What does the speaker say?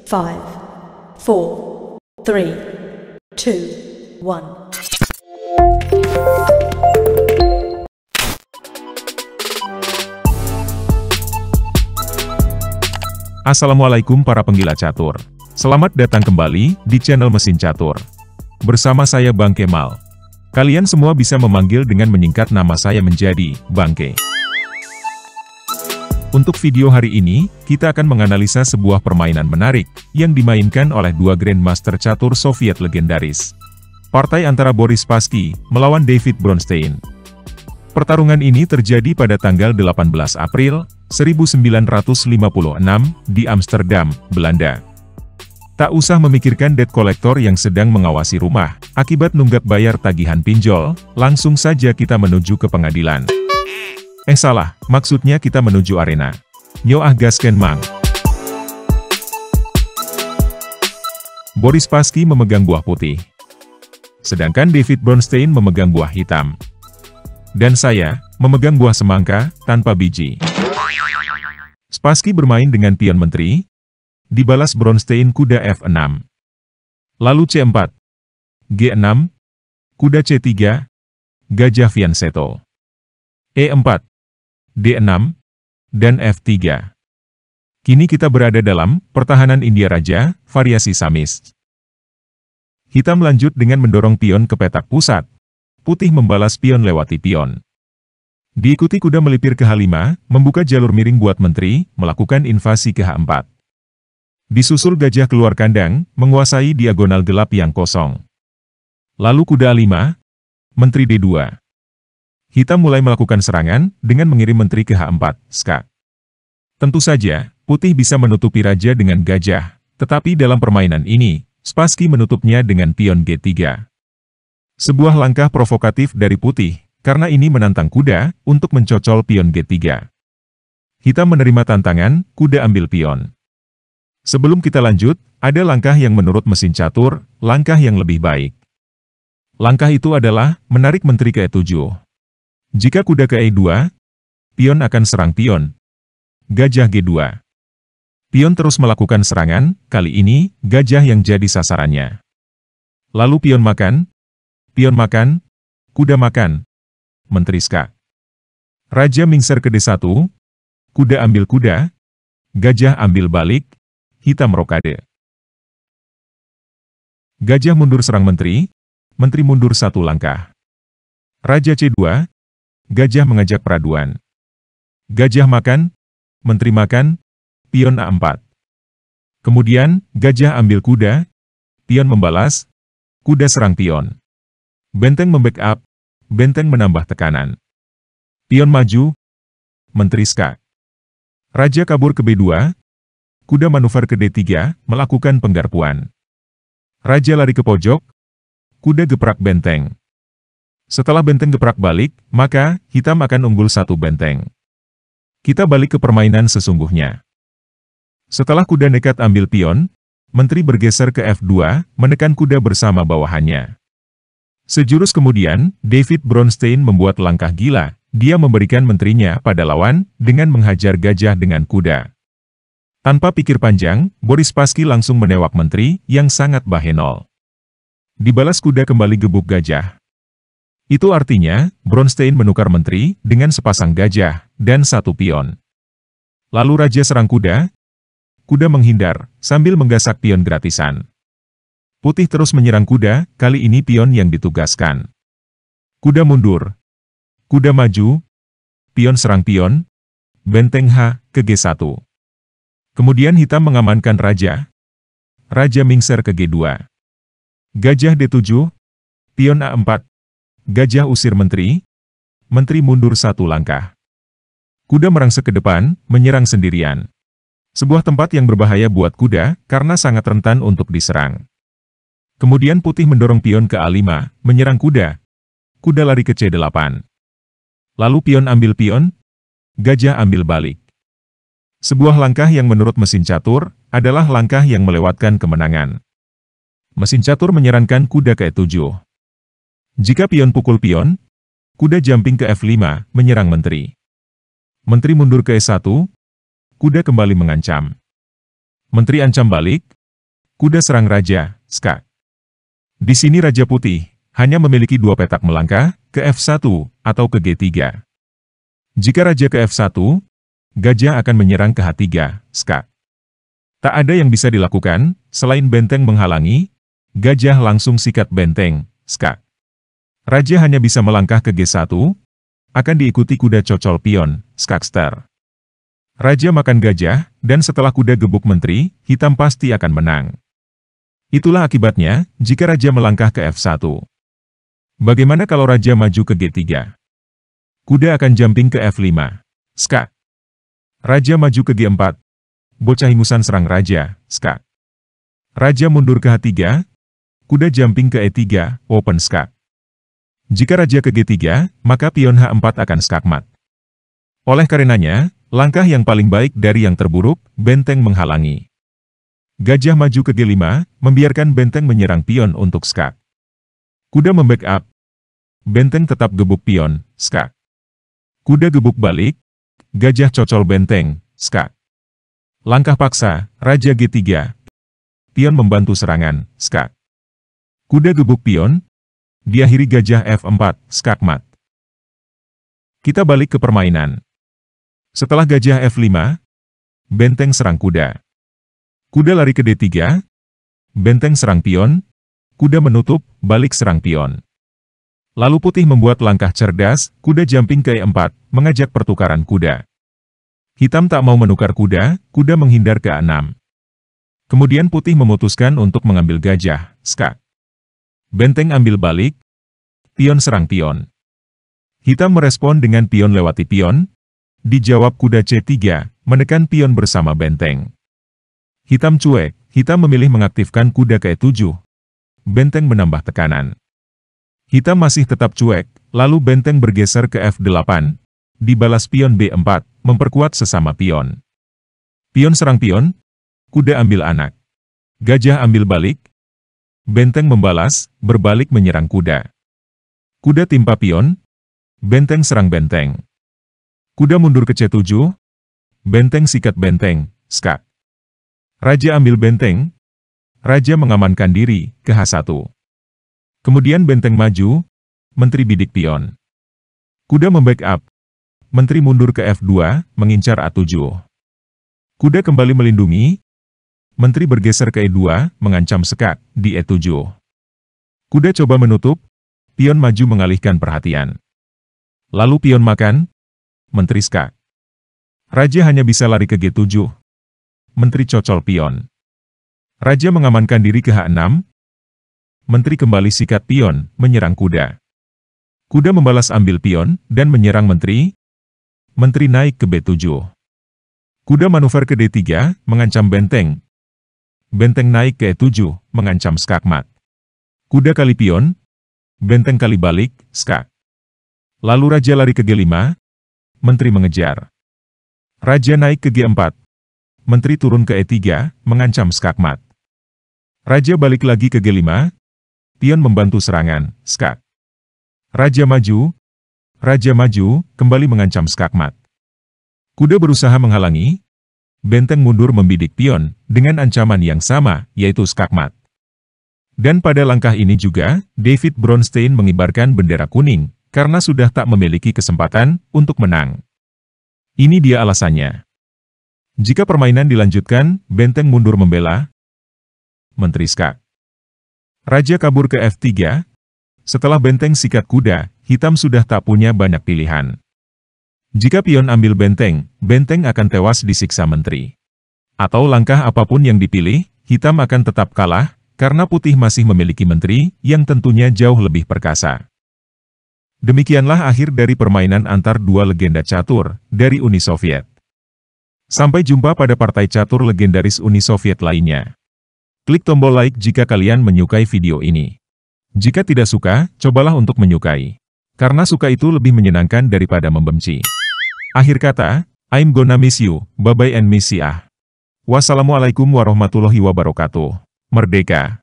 5, 4, 3, 2, 1. Assalamualaikum para penggila catur. Selamat datang kembali di channel Mesin Catur. Bersama saya Bang Kemal. Kalian semua bisa memanggil dengan menyingkat nama saya menjadi Bangke. Untuk video hari ini, kita akan menganalisa sebuah permainan menarik yang dimainkan oleh dua Grandmaster catur Soviet legendaris. Partai antara Boris Spassky melawan David Bronstein. Pertarungan ini terjadi pada tanggal 18 April 1956 di Amsterdam, Belanda. Tak usah memikirkan debt collector yang sedang mengawasi rumah akibat nunggak bayar tagihan pinjol, langsung saja kita menuju ke pengadilan. Salah, maksudnya kita menuju arena. Yo gasken mang. Boris Spassky memegang buah putih. Sedangkan David Bronstein memegang buah hitam. Dan saya, memegang buah semangka, tanpa biji. Spassky bermain dengan pion menteri. Dibalas Bronstein kuda F6. Lalu C4. G6. Kuda C3. Gajah fianchetto. E4. D6. Dan F3. Kini kita berada dalam pertahanan India Raja, variasi Samis. Hitam lanjut dengan mendorong pion ke petak pusat. Putih membalas pion lewati pion. Diikuti kuda melipir ke H5, membuka jalur miring buat menteri, melakukan invasi ke H4. Disusul gajah keluar kandang, menguasai diagonal gelap yang kosong. Lalu kuda A5, menteri D2. Hitam mulai melakukan serangan, dengan mengirim menteri ke H4, skak. Tentu saja, putih bisa menutupi raja dengan gajah, tetapi dalam permainan ini, Spassky menutupnya dengan pion G3. Sebuah langkah provokatif dari putih, karena ini menantang kuda, untuk mencocol pion G3. Hitam menerima tantangan, kuda ambil pion. Sebelum kita lanjut, ada langkah yang menurut mesin catur, langkah yang lebih baik. Langkah itu adalah, menarik menteri ke E7. Jika kuda ke E2, pion akan serang pion. Gajah G2. Pion terus melakukan serangan, kali ini, gajah yang jadi sasarannya. Lalu pion makan, kuda makan, menteri skak. Raja mingser ke D1, kuda ambil kuda, gajah ambil balik, hitam rokade. Gajah mundur serang menteri, menteri mundur satu langkah. Raja C2, gajah mengajak peraduan. Gajah makan, menteri makan, pion A4. Kemudian, gajah ambil kuda, pion membalas, kuda serang pion. Benteng membackup, benteng menambah tekanan. Pion maju, menteri skak. Raja kabur ke B2, kuda manuver ke D3, melakukan penggarpuan. Raja lari ke pojok, kuda geprak benteng. Setelah benteng geprak balik, maka hitam akan unggul satu benteng. Kita balik ke permainan sesungguhnya. Setelah kuda nekat ambil pion, menteri bergeser ke F2, menekan kuda bersama bawahannya. Sejurus kemudian, David Bronstein membuat langkah gila, dia memberikan menterinya pada lawan, dengan menghajar gajah dengan kuda. Tanpa pikir panjang, Boris Spassky langsung menewak menteri, yang sangat bahenol. Dibalas kuda kembali gebuk gajah. Itu artinya, Bronstein menukar menteri, dengan sepasang gajah, dan satu pion. Lalu raja serang kuda, kuda menghindar, sambil menggasak pion gratisan. Putih terus menyerang kuda, kali ini pion yang ditugaskan. Kuda mundur. Kuda maju. Pion serang pion. Benteng H ke G1. Kemudian hitam mengamankan raja. Raja mingser ke G2. Gajah D7. Pion A4. Gajah usir menteri. Menteri mundur satu langkah. Kuda merangsek ke depan, menyerang sendirian. Sebuah tempat yang berbahaya buat kuda, karena sangat rentan untuk diserang. Kemudian putih mendorong pion ke A5, menyerang kuda. Kuda lari ke C8. Lalu pion ambil pion, gajah ambil balik. Sebuah langkah yang menurut mesin catur, adalah langkah yang melewatkan kemenangan. Mesin catur menyarankan kuda ke E7. Jika pion pukul pion, kuda jumping ke F5, menyerang menteri. Menteri mundur ke E1, kuda kembali mengancam. Menteri ancam balik, Kuda serang raja, skak. Di sini Raja Putih hanya memiliki 2 petak melangkah, ke F1 atau ke G3. Jika raja ke F1, gajah akan menyerang ke H3, skak. Tak ada yang bisa dilakukan, selain benteng menghalangi, gajah langsung sikat benteng, skak. Raja hanya bisa melangkah ke G1, akan diikuti kuda cocol pion, skakster. Raja makan gajah, dan setelah kuda gebuk menteri, hitam pasti akan menang. Itulah akibatnya, jika raja melangkah ke F1. Bagaimana kalau raja maju ke G3? Kuda akan jumping ke F5, skak. Raja maju ke G4. Bocah ingusan serang raja, skak. Raja mundur ke H3. Kuda jumping ke E3, open skak. Jika raja ke G3, maka pion H4 akan skakmat. Oleh karenanya, langkah yang paling baik dari yang terburuk, benteng menghalangi. Gajah maju ke G5, membiarkan benteng menyerang pion untuk skak. Kuda membackup. Benteng tetap gebuk pion, skak. Kuda gebuk balik. Gajah cocol benteng, skak. Langkah paksa, raja G3. Pion membantu serangan, skak. Kuda gebuk pion. Diakhiri gajah F4, skakmat. Kita balik ke permainan. Setelah gajah F5, benteng serang kuda. Kuda lari ke D3, benteng serang pion, kuda menutup, balik serang pion. Lalu putih membuat langkah cerdas, kuda jumping ke E4, mengajak pertukaran kuda. Hitam tak mau menukar kuda, kuda menghindar ke A6. Kemudian putih memutuskan untuk mengambil gajah, skak. Benteng ambil balik, pion serang pion. Hitam merespon dengan pion lewati pion, dijawab kuda C3, menekan pion bersama benteng. Hitam cuek, hitam memilih mengaktifkan kuda ke E7. Benteng menambah tekanan. Hitam masih tetap cuek, lalu benteng bergeser ke F8. Dibalas pion B4, memperkuat sesama pion. Pion serang pion, kuda ambil anak. Gajah ambil balik. Benteng membalas, berbalik menyerang kuda. Kuda timpa pion, benteng serang benteng. Kuda mundur ke C7, benteng sikat benteng, skak. Raja ambil benteng, raja mengamankan diri, ke H1. Kemudian benteng maju, menteri bidik pion. Kuda membackup, menteri mundur ke F2, mengincar A7. Kuda kembali melindungi, menteri bergeser ke E2, mengancam skak, di E7. Kuda coba menutup, pion maju mengalihkan perhatian. Lalu pion makan, menteri skak. Raja hanya bisa lari ke G7. Menteri cocol pion. Raja mengamankan diri ke H6. Menteri kembali sikat pion, menyerang kuda. Kuda membalas ambil pion, dan menyerang menteri. Menteri naik ke B7. Kuda manuver ke D3, mengancam benteng. Benteng naik ke E7, mengancam skakmat. Kuda kali pion. Benteng kali balik, skak. Lalu raja lari ke G5. Menteri mengejar. Raja naik ke G4. Menteri turun ke E3, mengancam skakmat. Raja balik lagi ke G5. Pion membantu serangan, skak. Raja maju, kembali mengancam skakmat. Kuda berusaha menghalangi. Benteng mundur membidik pion, dengan ancaman yang sama, yaitu skakmat. Dan pada langkah ini juga, David Bronstein mengibarkan bendera kuning, karena sudah tak memiliki kesempatan untuk menang. Ini dia alasannya. Jika permainan dilanjutkan, benteng mundur membela. Menteri skak. Raja kabur ke F3. Setelah benteng sikat kuda, hitam sudah tak punya banyak pilihan. Jika pion ambil benteng, benteng akan tewas disiksa menteri. Atau langkah apapun yang dipilih, hitam akan tetap kalah, karena putih masih memiliki menteri, yang tentunya jauh lebih perkasa. Demikianlah akhir dari permainan antar dua legenda catur, dari Uni Soviet. Sampai jumpa pada partai catur legendaris Uni Soviet lainnya. Klik tombol like jika kalian menyukai video ini. Jika tidak suka, cobalah untuk menyukai. Karena suka itu lebih menyenangkan daripada membenci. Akhir kata, I'm gonna miss you, bye-bye and miss ya. Wassalamualaikum warahmatullahi wabarakatuh. Merdeka!